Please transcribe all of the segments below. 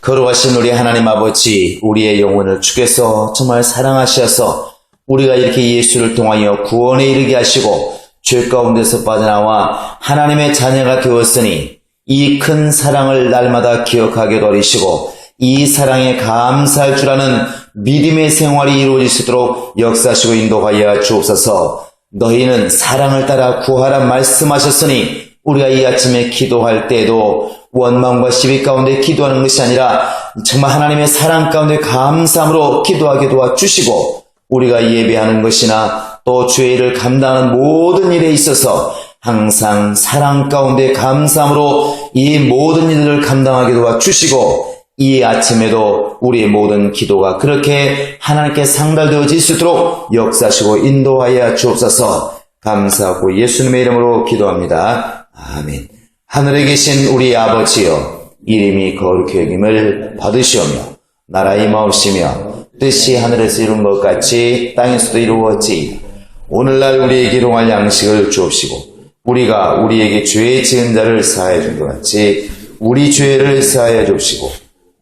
거룩하신 우리 하나님 아버지, 우리의 영혼을 주께서 정말 사랑하셔서 우리가 이렇게 예수를 통하여 구원에 이르게 하시고 죄 가운데서 빠져나와 하나님의 자녀가 되었으니 이 큰 사랑을 날마다 기억하게 도와주시고 이 사랑에 감사할 줄 아는 믿음의 생활이 이루어질 수 있도록 역사하시고 인도하여 주옵소서. 너희는 사랑을 따라 구하라 말씀하셨으니 우리가 이 아침에 기도할 때에도 원망과 시비 가운데 기도하는 것이 아니라 정말 하나님의 사랑 가운데 감사함으로 기도하게 도와주시고 우리가 예배하는 것이나 또 주의 일을 감당하는 모든 일에 있어서 항상 사랑 가운데 감사함으로 이 모든 일들을 감당하게 도와주시고 이 아침에도 우리의 모든 기도가 그렇게 하나님께 상달되어질 수 있도록 역사하시고 인도하여 주옵소서. 감사하고 예수님의 이름으로 기도합니다. 아멘. 하늘에 계신 우리 아버지여, 이름이 거룩히 여김을 받으시오며 나라의 마옵시며 뜻이 하늘에서 이룬 것 같이 땅에서도 이루어지이다. 오늘날 우리에게 일용할 양식을 주옵시고 우리가 우리에게 죄 지은 자를 사하여 준 것 같이 우리 죄를 사하여 주옵시고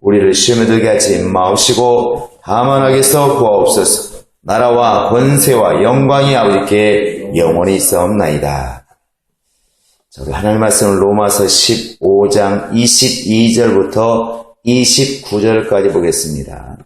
우리를 시험에 들게 하지 마옵시고 다만 악에서 구하옵소서. 나라와 권세와 영광이 아버지께 영원히 있사옵나이다. 우리 하나님 말씀을 로마서 15장 22절부터 29절까지 보겠습니다.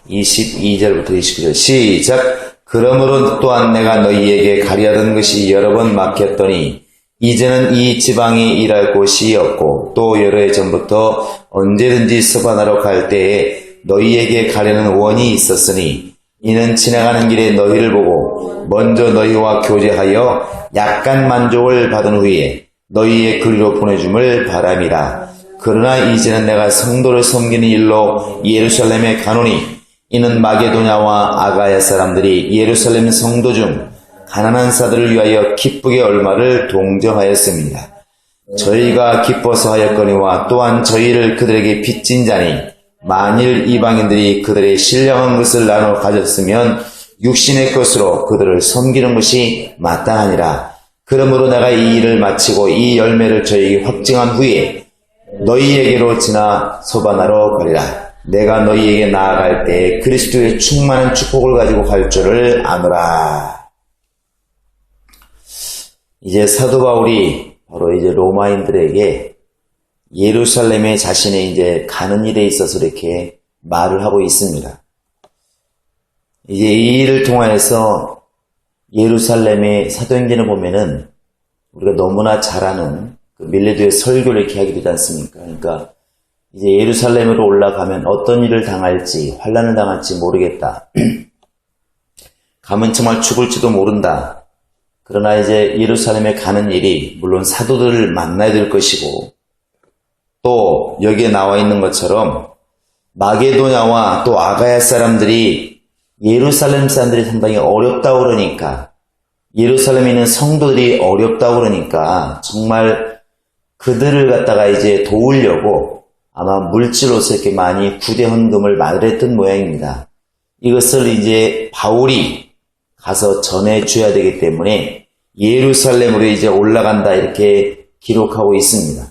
(22절부터) 29절 시작. 그러므로 또한 내가 너희에게 가리하던 것이 여러 번 막혔더니 이제는 이 지방이 일할 곳이 없고 또 여러 해 전부터 언제든지 서바나로 갈 때에 너희에게 가려는 원이 있었으니 이는 지나가는 길에 너희를 보고 먼저 너희와 교제하여 약간 만족을 받은 후에 너희의 그리로 보내줌을 바람이라. 그러나 이제는 내가 성도를 섬기는 일로 예루살렘에 가노니 이는 마게도냐와 아가야 사람들이 예루살렘 성도 중 가난한 사들을 위하여 기쁘게 얼마를 동정하였습니다. 저희가 기뻐서 하였거니와 또한 저희를 그들에게 빚진 자니 만일 이방인들이 그들의 신령한 것을 나눠 가졌으면 육신의 것으로 그들을 섬기는 것이 마땅하니라. 그러므로 내가 이 일을 마치고 이 열매를 저희에게 확증한 후에 너희에게로 지나 소바나로 가리라. 내가 너희에게 나아갈 때 그리스도의 충만한 축복을 가지고 갈 줄을 아노라. 이제 사도 바울이 바로 이제 로마인들에게 예루살렘에 자신의 이제 가는 일에 있어서 이렇게 말을 하고 있습니다. 이제 이 일을 통하여서 예루살렘의 사도행전을 보면은 우리가 너무나 잘 아는 그 밀레도의 설교를 이렇게 하게 되지 않습니까? 그러니까 이제 예루살렘으로 올라가면 어떤 일을 당할지, 환난을 당할지 모르겠다. 가면 정말 죽을지도 모른다. 그러나 이제 예루살렘에 가는 일이 물론 사도들을 만나야 될 것이고 또 여기에 나와 있는 것처럼 마게도냐와 또 아가야 사람들이 예루살렘 사람들이 상당히 어렵다고 그러니까 예루살렘에 있는 성도들이 어렵다고 그러니까 정말 그들을 갖다가 이제 도우려고 아마 물질로서 이렇게 많이 구대 헌금을 마련했던 모양입니다. 이것을 이제 바울이 가서 전해줘야 되기 때문에 예루살렘으로 이제 올라간다 이렇게 기록하고 있습니다.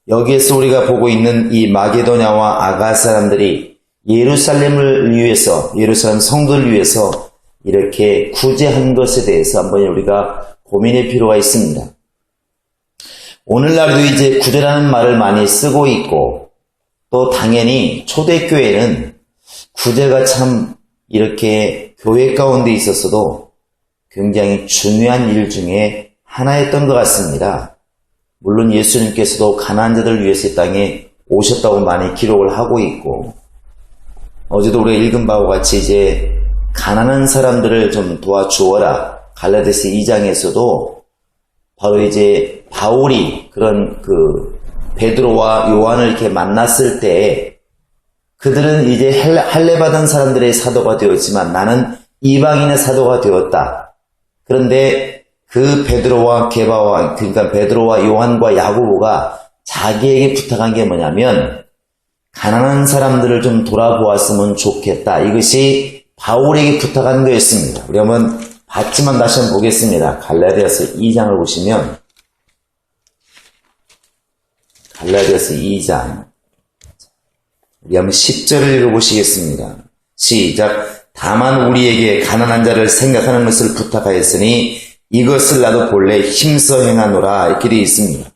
여기에서 우리가 보고 있는 이 마게도냐와 아가 사람들이 예루살렘을 위해서, 예루살렘 성도를 위해서 이렇게 구제한 것에 대해서 한번 우리가 고민할 필요가 있습니다. 오늘날도 이제 구제라는 말을 많이 쓰고 있고 또 당연히 초대교회는 구제가 참 이렇게 교회 가운데 있었어도 굉장히 중요한 일 중에 하나였던 것 같습니다. 물론 예수님께서도 가난한 자들을 위해서 이 땅에 오셨다고 많이 기록을 하고 있고 어제도 우리가 읽은 바와 같이 이제 가난한 사람들을 좀 도와주어라 갈라디아서 2장에서도 바로 이제 바울이 그런 베드로와 요한을 이렇게 만났을 때 그들은 이제 할례 받은 사람들의 사도가 되었지만 나는 이방인의 사도가 되었다. 그런데 그 베드로와 그러니까 베드로와 요한과 야고보가 자기에게 부탁한 게 뭐냐면 가난한 사람들을 좀 돌아보았으면 좋겠다. 이것이 바울에게 부탁한 거였습니다. 우리 한번 봤지만 다시 한번 보겠습니다. 갈라디아서 2장을 보시면 갈라디아서 2장 우리 한번 10절을 읽어보시겠습니다. 시작. 다만 우리에게 가난한 자를 생각하는 것을 부탁하였으니 이것을 나도 본래 힘써 행하노라 이렇게 되어 있습니다.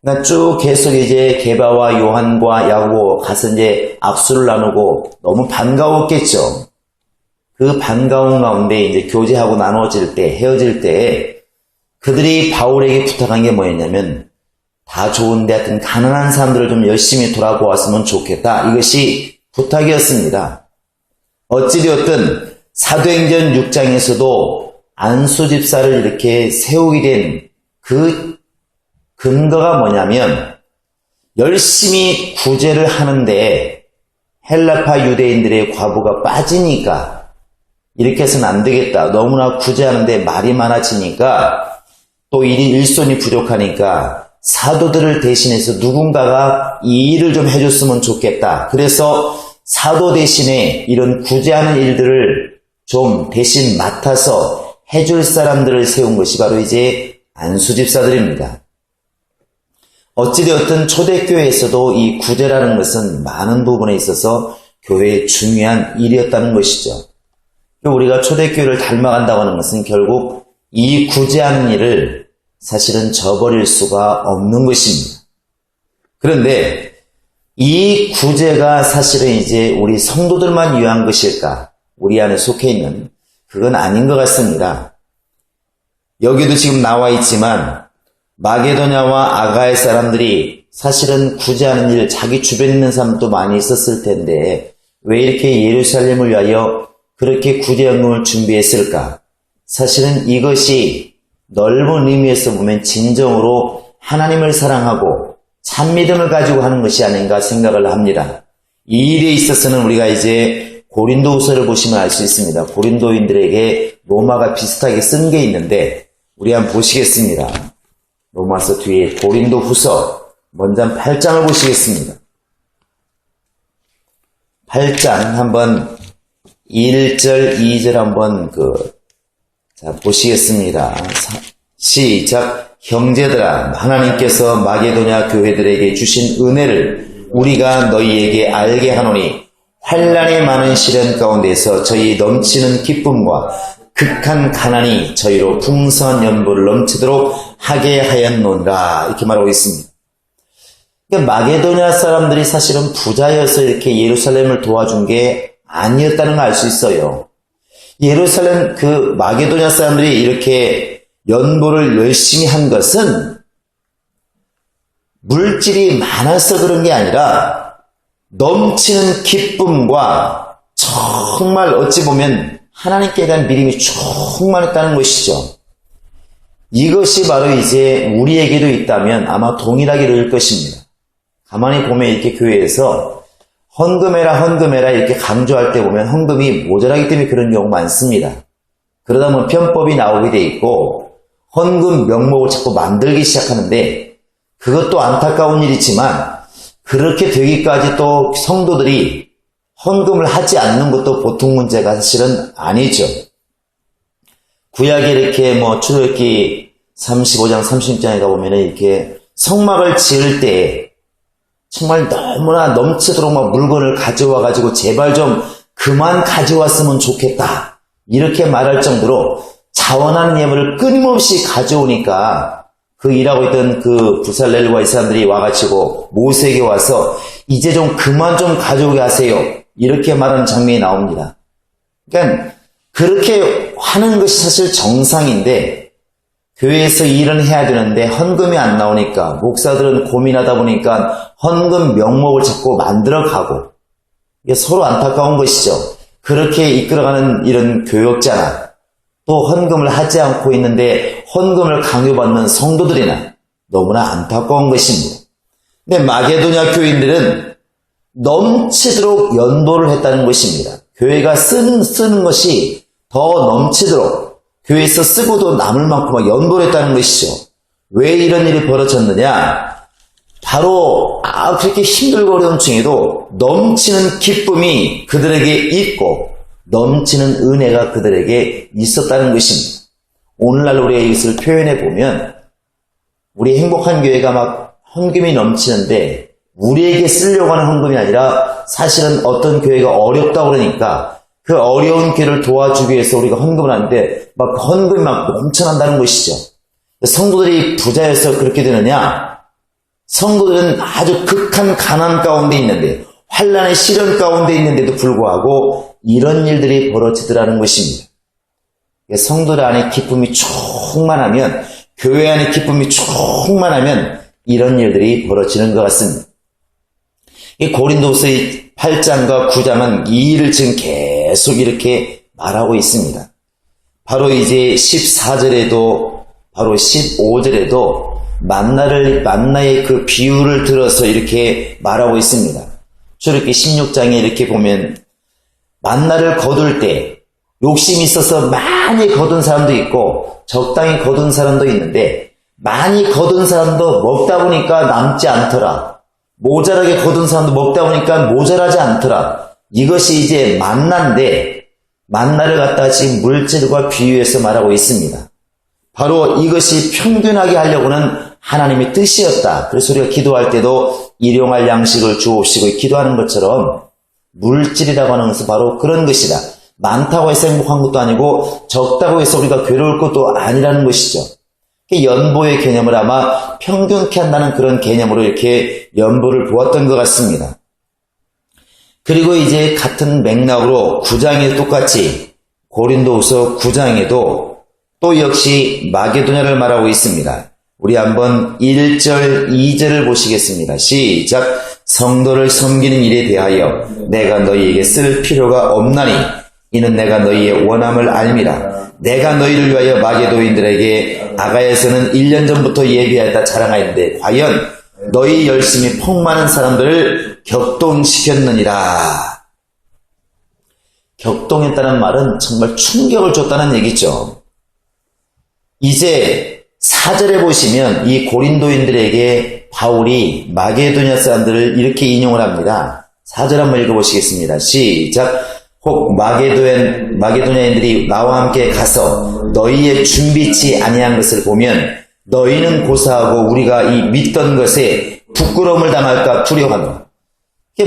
그러니까 쭉 계속 이제 게바와 요한과 야고보 가서 이제 악수를 나누고 너무 반가웠겠죠. 그 반가운 가운데 이제 교제하고 나눠질 때, 헤어질 때 그들이 바울에게 부탁한 게 뭐였냐면 다 좋은데 하여튼 가난한 사람들을 좀 열심히 돌아보았으면 좋겠다. 이것이 부탁이었습니다. 어찌되었든 사도행전 6장에서도 안수 집사를 이렇게 세우게 된 그 근거가 뭐냐면 열심히 구제를 하는데 헬라파 유대인들의 과부가 빠지니까 이렇게 해서는 안 되겠다. 너무나 구제하는데 말이 많아지니까 또 일손이 부족하니까 사도들을 대신해서 누군가가 이 일을 좀 해줬으면 좋겠다. 그래서 사도 대신에 이런 구제하는 일들을 좀 대신 맡아서 해줄 사람들을 세운 것이 바로 이제 안수집사들입니다. 어찌되었든 초대교회에서도 이 구제라는 것은 많은 부분에 있어서 교회의 중요한 일이었다는 것이죠. 우리가 초대교회를 닮아간다고 하는 것은 결국 이 구제하는 일을 사실은 저버릴 수가 없는 것입니다. 그런데 이 구제가 사실은 이제 우리 성도들만 위한 것일까? 우리 안에 속해 있는 그건 아닌 것 같습니다. 여기도 지금 나와 있지만 마게도냐와 아가의 사람들이 사실은 구제하는 일 자기 주변에 있는 사람도 많이 있었을 텐데 왜 이렇게 예루살렘을 위하여 그렇게 구제연금을 준비했을까? 사실은 이것이 넓은 의미에서 보면 진정으로 하나님을 사랑하고 참믿음을 가지고 하는 것이 아닌가 생각을 합니다. 이 일에 있어서는 우리가 이제 고린도후서를 보시면 알 수 있습니다. 고린도인들에게 로마가 비슷하게 쓴 게 있는데 우리 한번 보시겠습니다. 로마서 뒤에 고린도후서 먼저 8장을 보시겠습니다. 8장 한번 1절 2절 한번 보시겠습니다. 시작. 형제들아, 하나님께서 마게도냐 교회들에게 주신 은혜를 우리가 너희에게 알게 하노니 환난이 많은 시련 가운데서 저희 넘치는 기쁨과 극한 가난이 저희로 풍성한 연보를 넘치도록 하게 하였노라 이렇게 말하고 있습니다. 그러니까 마게도냐 사람들이 사실은 부자여서 이렇게 예루살렘을 도와준 게 아니었다는 걸 알 수 있어요. 예루살렘 마게도냐 사람들이 이렇게 연보를 열심히 한 것은 물질이 많아서 그런 게 아니라 넘치는 기쁨과 정말 어찌 보면 하나님께 대한 믿음이 충만했다는 것이죠. 이것이 바로 이제 우리에게도 있다면 아마 동일하게 이룰 것입니다. 가만히 보면 이렇게 교회에서 헌금해라 이렇게 강조할 때 보면 헌금이 모자라기 때문에 그런 경우 많습니다. 그러다 보면 편법이 나오게 돼 있고 헌금 명목을 자꾸 만들기 시작하는데 그것도 안타까운 일이지만 그렇게 되기까지 또 성도들이 헌금을 하지 않는 것도 보통 문제가 사실은 아니죠. 구약에 이렇게 출애굽기 35장 30장에 가보면 이렇게 성막을 지을 때 정말 너무나 넘치도록 물건을 가져와가지고 제발 좀 그만 가져왔으면 좋겠다. 이렇게 말할 정도로 자원하는 예물을 끊임없이 가져오니까 그 일하고 있던 그 부살렐과 이 사람들이 와가지고 모세에게 와서 이제 좀 그만 좀 가져오게 하세요. 이렇게 말하는 장면이 나옵니다. 그러니까 그렇게 하는 것이 사실 정상인데 교회에서 일은 해야 되는데 헌금이 안 나오니까 목사들은 고민하다 보니까 헌금 명목을 자꾸 만들어가고 이게 서로 안타까운 것이죠. 그렇게 이끌어가는 이런 교역자나 또 헌금을 하지 않고 있는데 헌금을 강요받는 성도들이나 너무나 안타까운 것입니다. 근데 마게도냐 교인들은 넘치도록 연도를 했다는 것입니다. 교회가 쓰는 것이 더 넘치도록 교회에서 쓰고도 남을 만큼 연도를 했다는 것이죠. 왜 이런 일이 벌어졌느냐? 바로 그렇게 힘들고 어려운 중에도 넘치는 기쁨이 그들에게 있고 넘치는 은혜가 그들에게 있었다는 것입니다. 오늘날 우리가 이것을 표현해 보면 우리 행복한 교회가 막 헌금이 넘치는데 우리에게 쓰려고 하는 헌금이 아니라 사실은 어떤 교회가 어렵다고 그러니까 그 어려운 교회를 도와주기 위해서 우리가 헌금을 하는데 막 헌금이 막 넘쳐난다는 것이죠. 성도들이 부자여서 그렇게 되느냐? 성도들은 아주 극한 가난 가운데 있는데 환난의 시련 가운데 있는데도 불구하고 이런 일들이 벌어지더라는 것입니다. 성도들 안에 기쁨이 충만하면 교회 안에 기쁨이 충만하면 이런 일들이 벌어지는 것 같습니다. 이 고린도서의 8장과 9장은 이 일을 지금 계속 이렇게 말하고 있습니다. 바로 이제 14절에도 바로 15절에도 만나의 그 비유를 들어서 이렇게 말하고 있습니다. 저렇게 16장에 이렇게 보면 만나를 거둘 때 욕심이 있어서 많이 거둔 사람도 있고 적당히 거둔 사람도 있는데 많이 거둔 사람도 먹다 보니까 남지 않더라. 모자라게 거둔 사람도 먹다 보니까 모자라지 않더라. 이것이 이제 만나인데 만나를 갖다가 지금 물질과 비유해서 말하고 있습니다. 바로 이것이 평균하게 하려고는 하나님의 뜻이었다. 그래서 우리가 기도할 때도 일용할 양식을 주옵시고 기도하는 것처럼 물질이라고 하는 것은 바로 그런 것이다. 많다고 해서 행복한 것도 아니고 적다고 해서 우리가 괴로울 것도 아니라는 것이죠. 연보의 개념을 아마 평균케 한다는 그런 개념으로 이렇게 연보를 보았던 것 같습니다. 그리고 이제 같은 맥락으로 9장에 똑같이 고린도후서 9장에도 또 역시 마게도냐를 말하고 있습니다. 우리 한번 1절, 2절을 보시겠습니다. 시작. 성도를 섬기는 일에 대하여 내가 너희에게 쓸 필요가 없나니 이는 내가 너희의 원함을 알미라. 내가 너희를 위하여 마게도인들에게 아가야에서는 1년 전부터 예비하였다 자랑하였는데 과연 너희 열심히 폭많은 사람들을 격동시켰느니라. 격동했다는 말은 정말 충격을 줬다는 얘기죠. 이제 4절에 보시면 이 고린도인들에게 바울이 마게도냐 사람들을 이렇게 인용을 합니다. 4절 한번 읽어보시겠습니다. 시작. 혹 마게도냐인들이 나와 함께 가서 너희의 준비치 아니한 것을 보면 너희는 고사하고 우리가 이 믿던 것에 부끄러움을 당할까 두려워한다.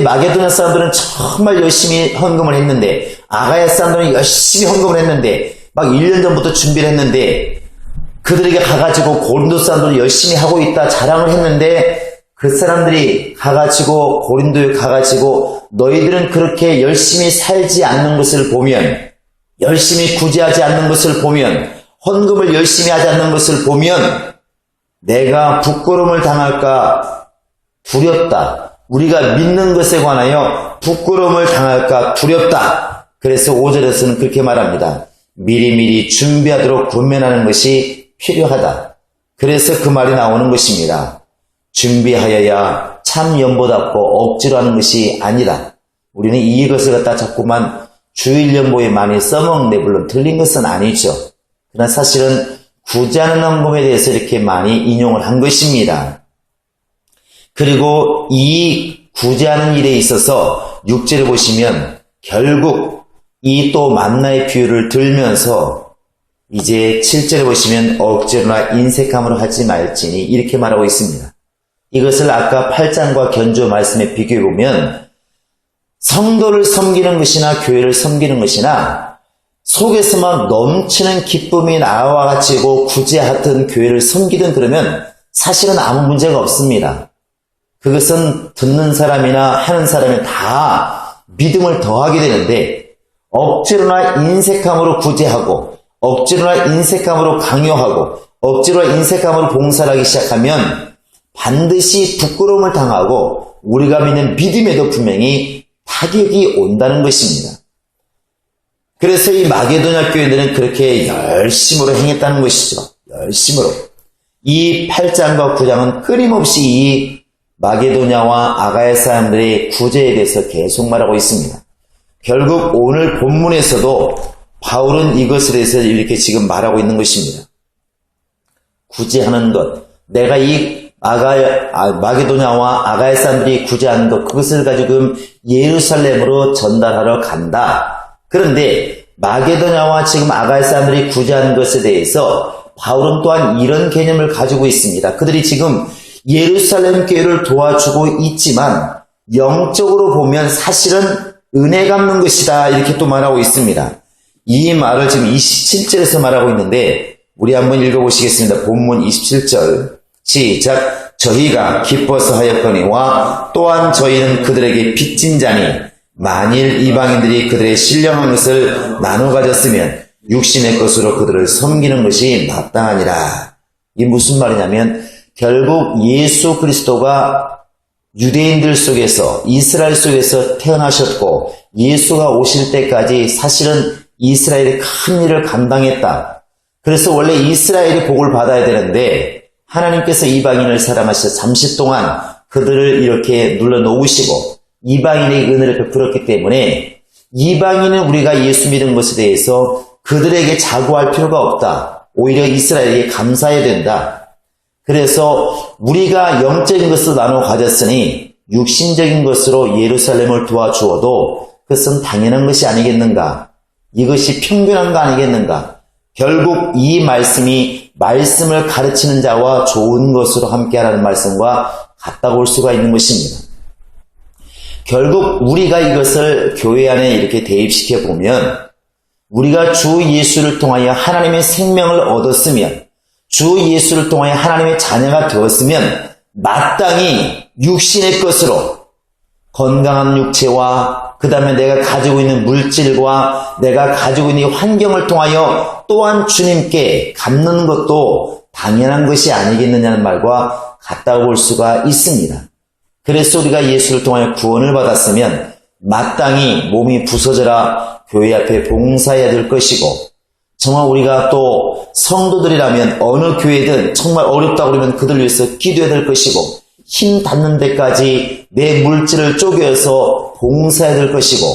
마게도냐 사람들은 정말 열심히 헌금을 했는데 아가야 사람들은 열심히 헌금을 했는데 막 1년 전부터 준비를 했는데 그들에게 가가지고 고린도 사람들이 열심히 하고 있다 자랑을 했는데 그 사람들이 가가지고 고린도에 가가지고 너희들은 그렇게 열심히 살지 않는 것을 보면 열심히 구제하지 않는 것을 보면 헌금을 열심히 하지 않는 것을 보면 내가 부끄러움을 당할까 두렵다. 우리가 믿는 것에 관하여 부끄러움을 당할까 두렵다. 그래서 5절에서는 그렇게 말합니다. 미리미리 준비하도록 권면하는 것이 필요하다. 그래서 그 말이 나오는 것입니다. 준비하여야 참 연보답고 억지로 하는 것이 아니다. 우리는 이것을 갖다 자꾸만 주일 연보에 많이 써먹는데 물론 틀린 것은 아니죠. 그러나 사실은 구제하는 헌금에 대해서 이렇게 많이 인용을 한 것입니다. 그리고 이 구제하는 일에 있어서 6절에 보시면 결국 이 또 만나의 비유를 들면서 이제 7절에 보시면 억지로나 인색함으로 하지 말지니 이렇게 말하고 있습니다. 이것을 아까 8장과 견주 말씀에 비교해보면 성도를 섬기는 것이나 교회를 섬기는 것이나 속에서 막 넘치는 기쁨이 나와 같이고 구제하던 교회를 섬기든 그러면 사실은 아무 문제가 없습니다. 그것은 듣는 사람이나 하는 사람이 다 믿음을 더하게 되는데 억지로나 인색함으로 구제하고 억지로나 인색함으로 강요하고 억지로나 인색함으로 봉사를 하기 시작하면 반드시 부끄러움을 당하고 우리가 믿는 믿음에도 분명히 타격이 온다는 것입니다. 그래서 이 마게도냐 교회들은 그렇게 열심으로 행했다는 것이죠. 열심으로. 이 8장과 9장은 끊임없이 이 마게도냐와 아가야 사람들의 구제에 대해서 계속 말하고 있습니다. 결국 오늘 본문에서도 바울은 이것에 대해서 이렇게 지금 말하고 있는 것입니다. 구제하는 것. 내가 이 마게도냐와 아가야 사람들이 구제하는 것, 그것을 가지고 예루살렘으로 전달하러 간다. 그런데 마게도냐와 지금 아가야 사람들이 구제하는 것에 대해서 바울은 또한 이런 개념을 가지고 있습니다. 그들이 지금 예루살렘 교회를 도와주고 있지만 영적으로 보면 사실은 은혜 갚는 것이다, 이렇게 또 말하고 있습니다. 이 말을 지금 27절에서 말하고 있는데 우리 한번 읽어보시겠습니다. 본문 27절 시작. 저희가 기뻐서 하였거니와 또한 저희는 그들에게 빚진 자니 만일 이방인들이 그들의 신령한 것을 나눠 가졌으면 육신의 것으로 그들을 섬기는 것이 마땅하니라. 이게 무슨 말이냐면 결국 예수 그리스도가 유대인들 속에서 이스라엘 속에서 태어나셨고 예수가 오실 때까지 사실은 이스라엘이 큰 일을 감당했다. 그래서 원래 이스라엘이 복을 받아야 되는데 하나님께서 이방인을 사랑하셔서 잠시 동안 그들을 이렇게 눌러놓으시고 이방인의 은혜를 베풀었기 때문에 이방인은 우리가 예수 믿은 것에 대해서 그들에게 자구할 필요가 없다. 오히려 이스라엘에게 감사해야 된다. 그래서 우리가 영적인 것을 나눠 가졌으니 육신적인 것으로 예루살렘을 도와주어도 그것은 당연한 것이 아니겠는가? 이것이 평균한 거 아니겠는가? 결국 이 말씀을 가르치는 자와 좋은 것으로 함께하라는 말씀과 같다고 볼 수가 있는 것입니다. 결국 우리가 이것을 교회 안에 이렇게 대입시켜 보면 우리가 주 예수를 통하여 하나님의 생명을 얻었으면 주 예수를 통하여 하나님의 자녀가 되었으면 마땅히 육신의 것으로 건강한 육체와 그 다음에 내가 가지고 있는 물질과 내가 가지고 있는 환경을 통하여 또한 주님께 갚는 것도 당연한 것이 아니겠느냐는 말과 같다고 볼 수가 있습니다. 그래서 우리가 예수를 통하여 구원을 받았으면 마땅히 몸이 부서져라 교회 앞에 봉사해야 될 것이고 정말 우리가 또 성도들이라면 어느 교회든 정말 어렵다고 그러면 그들 위해서 기도해야 될 것이고 힘 닿는 데까지 내 물질을 쪼개서 봉사해야 될 것이고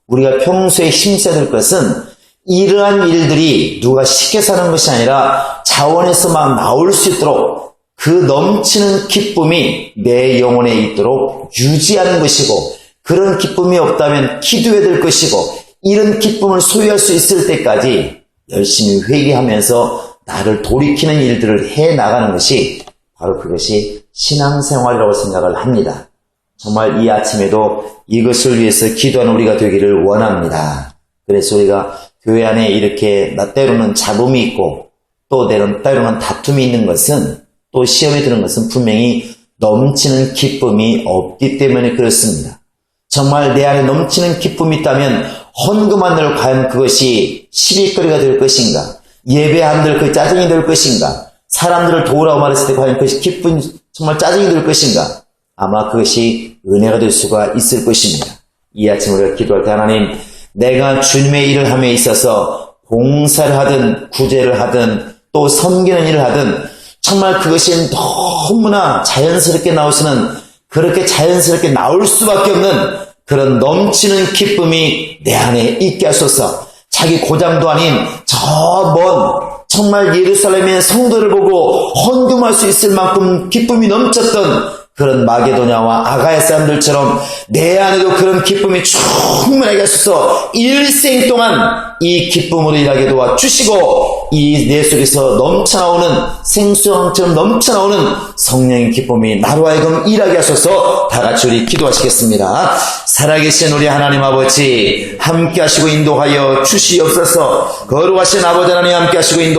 우리가 평소에 힘써야 될 것은 이러한 일들이 누가 쉽게 사는 것이 아니라 자원에서만 나올 수 있도록 그 넘치는 기쁨이 내 영혼에 있도록 유지하는 것이고 그런 기쁨이 없다면 기도해야 될 것이고 이런 기쁨을 소유할 수 있을 때까지 열심히 회개하면서 나를 돌이키는 일들을 해나가는 것이 바로 그것이 신앙생활이라고 생각을 합니다. 정말 이 아침에도 이것을 위해서 기도하는 우리가 되기를 원합니다. 그래서 우리가 교회 안에 이렇게 때로는 잡음이 있고 또 때로는 다툼이 있는 것은 또 시험에 드는 것은 분명히 넘치는 기쁨이 없기 때문에 그렇습니다. 정말 내 안에 넘치는 기쁨이 있다면 헌금한 들 과연 그것이 시비거리가 될 것인가? 예배한 들 짜증이 될 것인가? 사람들을 도우라고 말했을 때 과연 그것이 기쁜 정말 짜증이 될 것인가? 아마 그것이 은혜가 될 수가 있을 것입니다. 이 아침 우리가 기도할 때 하나님 내가 주님의 일을 함에 있어서 봉사를 하든 구제를 하든 또 섬기는 일을 하든 정말 그것이 너무나 자연스럽게 나오시는 그렇게 자연스럽게 나올 수밖에 없는 그런 넘치는 기쁨이 내 안에 있게 하소서. 자기 고장도 아닌 저 먼 정말 예루살렘의 성도를 보고 헌금할 수 있을 만큼 기쁨이 넘쳤던 그런 마게도냐와 아가야 사람들처럼 내 안에도 그런 기쁨이 충분하게 하소서. 일생 동안 이 기쁨으로 일하게 도와주시고 이 내 속에서 넘쳐나오는 생수강처럼 넘쳐나오는 성령의 기쁨이 나로 하여금 일하게 하소서. 다같이 우리 기도하시겠습니다. 살아계신 우리 하나님 아버지 함께 하시고 인도하여 주시옵소서. 거룩하신 아버지 하나님 함께 하시고 인도하여